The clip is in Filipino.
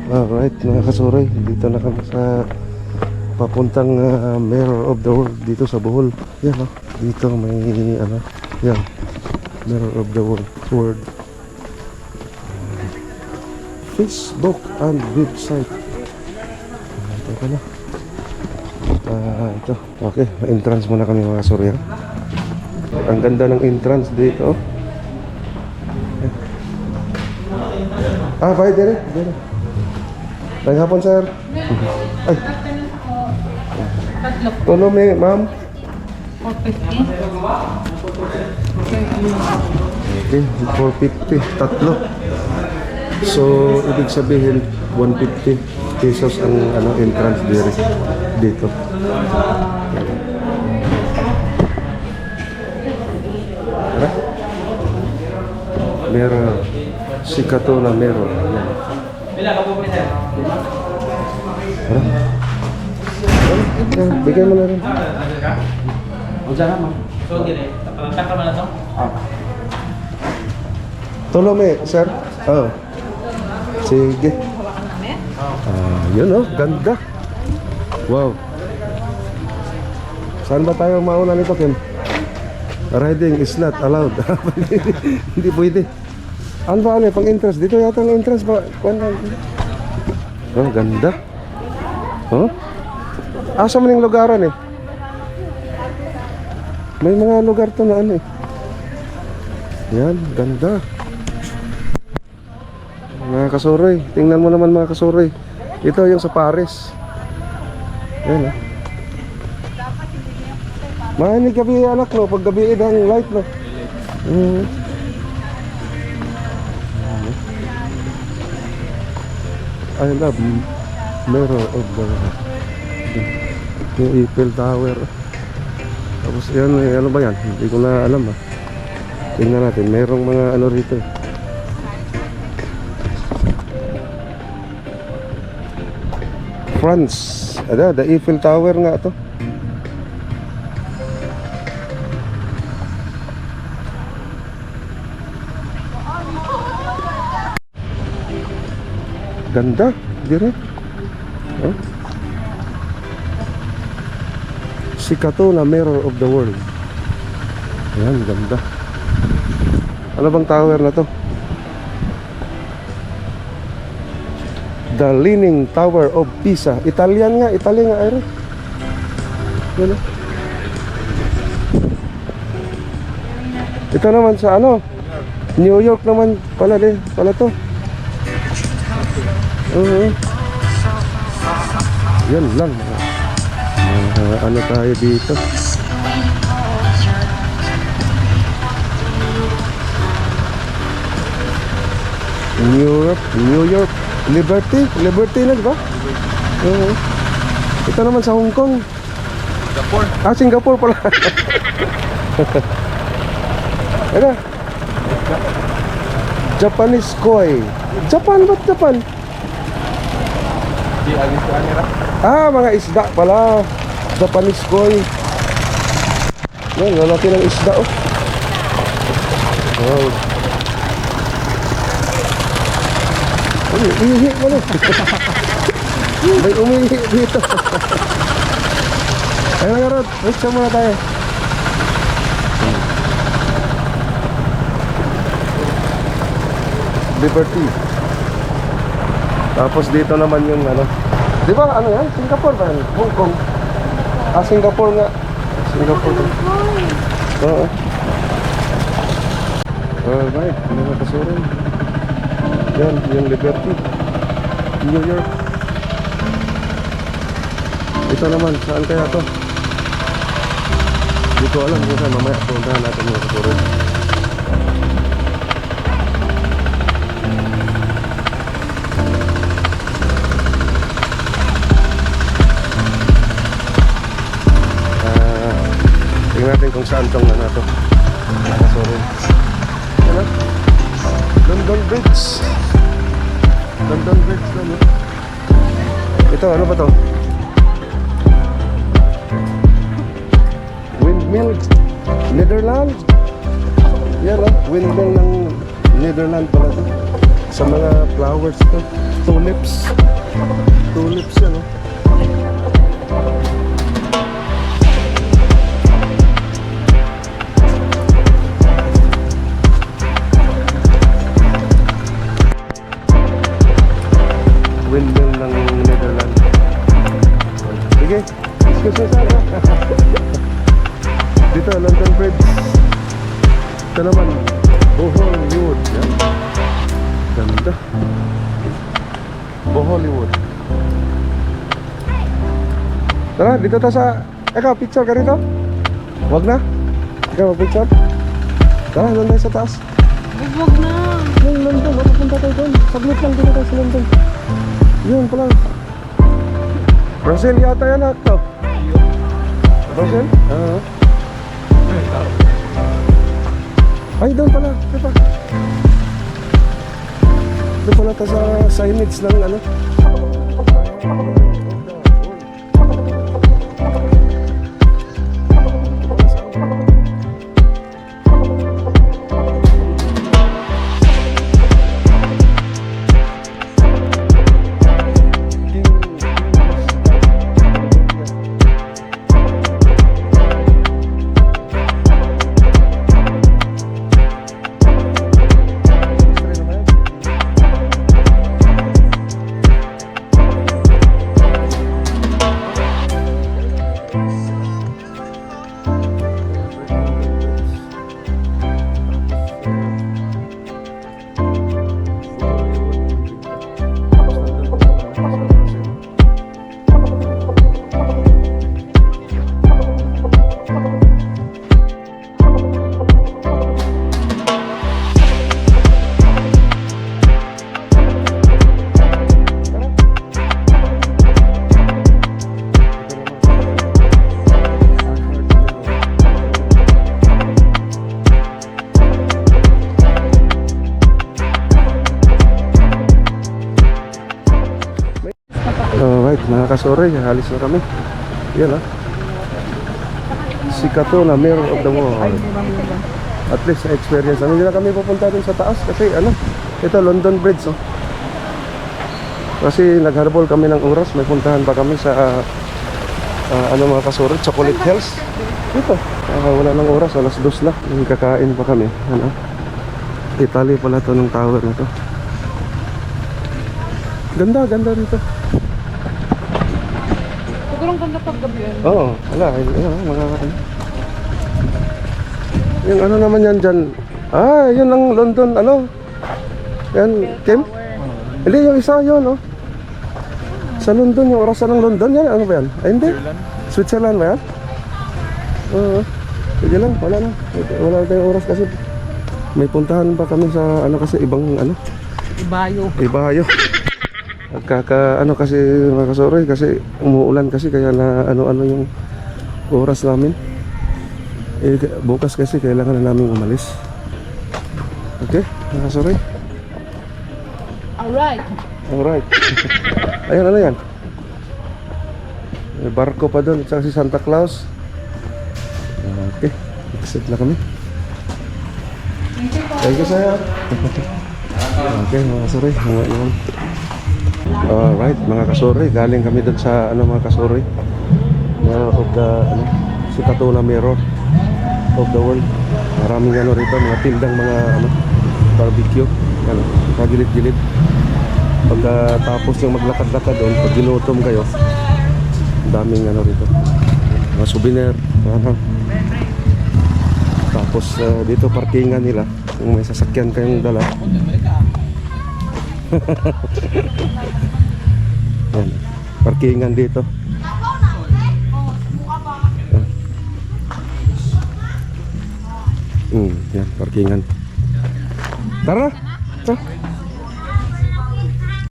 Alright mga kasuray, dito na kami sa papuntang Mirror of the World dito sa Bohol. Yan dito may ano, yan, Mirror of the World Facebook and website. Ito ka na. Ito, okay, entrance muna kami mga kasuray. Ang ganda ng entrance dito. Bayad din eh. Tayong hapon, sir. Ay. Tulo may, ma'am. 450. Okay, 450. Tatlo. So, ibig sabihin, 150 pesos ang entrance dito. Tara. Meron. Sikato na meron. Ayan. Tara. Bigay mo na rin. So, gini, taka mo na to? Tulo may, sir. Oh. Sige. Yun ganda. Wow. Saan ba tayo mauna nito, Kim? Riding is not allowed. Hindi pwede. Ano ba pang entrance? Dito yata ang entrance ba? Oh, ganda. Oh? Asa man yung lugaran eh? May mga lugar to na Yan, ganda. Mga kasuray, tingnan mo naman mga kasuray. Ito yung sa Paris. Ayan Mahinig gabi anak no, pag gabi ang light no. I love Mirror of the yung Eiffel Tower. Tapos yan, ano ba yan? Hindi ko na alam Tingnan natin, merong mga rito France. The Eiffel Tower nga to. Ganda, dire. Sikato na Mirror of the World. Ayan, ganda. Ano bang tower na to? The Leaning Tower of Pisa. Italian nga, Italy nga ayun. Yan Ito naman sa New York naman pala to. Yan lang. Ano tayo dito? New York, Liberty na diba? Ito naman sa Hong Kong. Singapore. Singapore pala. Ano? Japanese koi. Japan, ba't Japan? Mga isda pala. Japanese koi. Yan, lalaki ng isda Wow. Umihi mo na. May umihi dito. Ayun nga Rod, picture muna tayo. Liberty. Tapos dito naman yung di ba yan? Singapore ba yan? Hong Kong. Singapore nga. Singapore. Oo. Alright, mga kasuran. Yan, yung Liberty, New York. Ito naman, saan kaya to? Hindi ko alam kung saan. Mamaya puntahan natin mga kasuran. Tingnan natin kung saan tong to mga kasuran. London Bridge. London Bridge na Ito, ano ba to? Windmill Netherlands. Yan windmill ng Netherlands pala to. Sa mga flowers to. Tulips. Tulips yan, oh. Windmill ng Netherlands. Sige, excuse me sir. Dito, London Bridge. Ito naman, Hollywood. Yan. Ganda. Hollywood. Tara, dito tayo sa... Eka, picture ka rito? Wag na? Ikaw, picture? Tara, doon tayo sa taas. Huwag na. Yung London, mapupunta tayo doon. Saglit lang dito tayo sa London. Yun pala. Brazil yata yan ito. Brazil? Oo. Ay, doon pala. Diba? Doon pala tayo sa signage ng ano. Alright, mga kasore, halis na kami. Yan ah. Si Kato na Mayor of the World. At least sa experience. Hindi na kami pupunta dun sa taas kasi ano, ito London Bridge oh. Kasi naghabol kami ng oras. May puntahan pa kami sa ano mga kasore, Chocolate Hills. Ito, wala ng oras, alas 2 na. Kakain pa kami. Ano? Italy pala to ng tower na to. Ganda, ganda dito. Siguro ang ganda paggabi. Oo, wala. Ayun, mga ano. Yung ano naman yan dyan. Ah, yun ang London, ano. Yan, Kim? Hindi, yung isa yun, no. Sa London, yung orasan ng London, yan, ano ba yan? Ay, hindi. Switzerland ba yan? Oo. Sige lang, wala na. Wala tayong oras kasi may puntahan pa kami sa, ano kasi, ibang, ano. Ibayo. Ano kasi mga kasore, kasi umuulan kasi kaya na ano-ano yung oras namin. Bukas kasi kailangan na namin umalis. Okay, mga kasore. Alright. Ayan, ano yan? May barko pa doon, at si Santa Claus. Okay, exit na kami. Thank you sir. Okay, mga kasore, naman. Alright, mga kasore, galing kami doon sa ano mga kasore, of the ano, si Katuna Mirror of the World. Maraming ano rito, mga tindang mga ano, barbecue, ano, kagilid-gilid. Pagkatapos yung maglakad-lakad doon, pag ginutom kayo, daming ano rito, mga souvenir, ano. Tapos dito parkingan nila, kung may sasakyan kayong dala. Yan, parkingan dito. Yan, parkingan. Tara.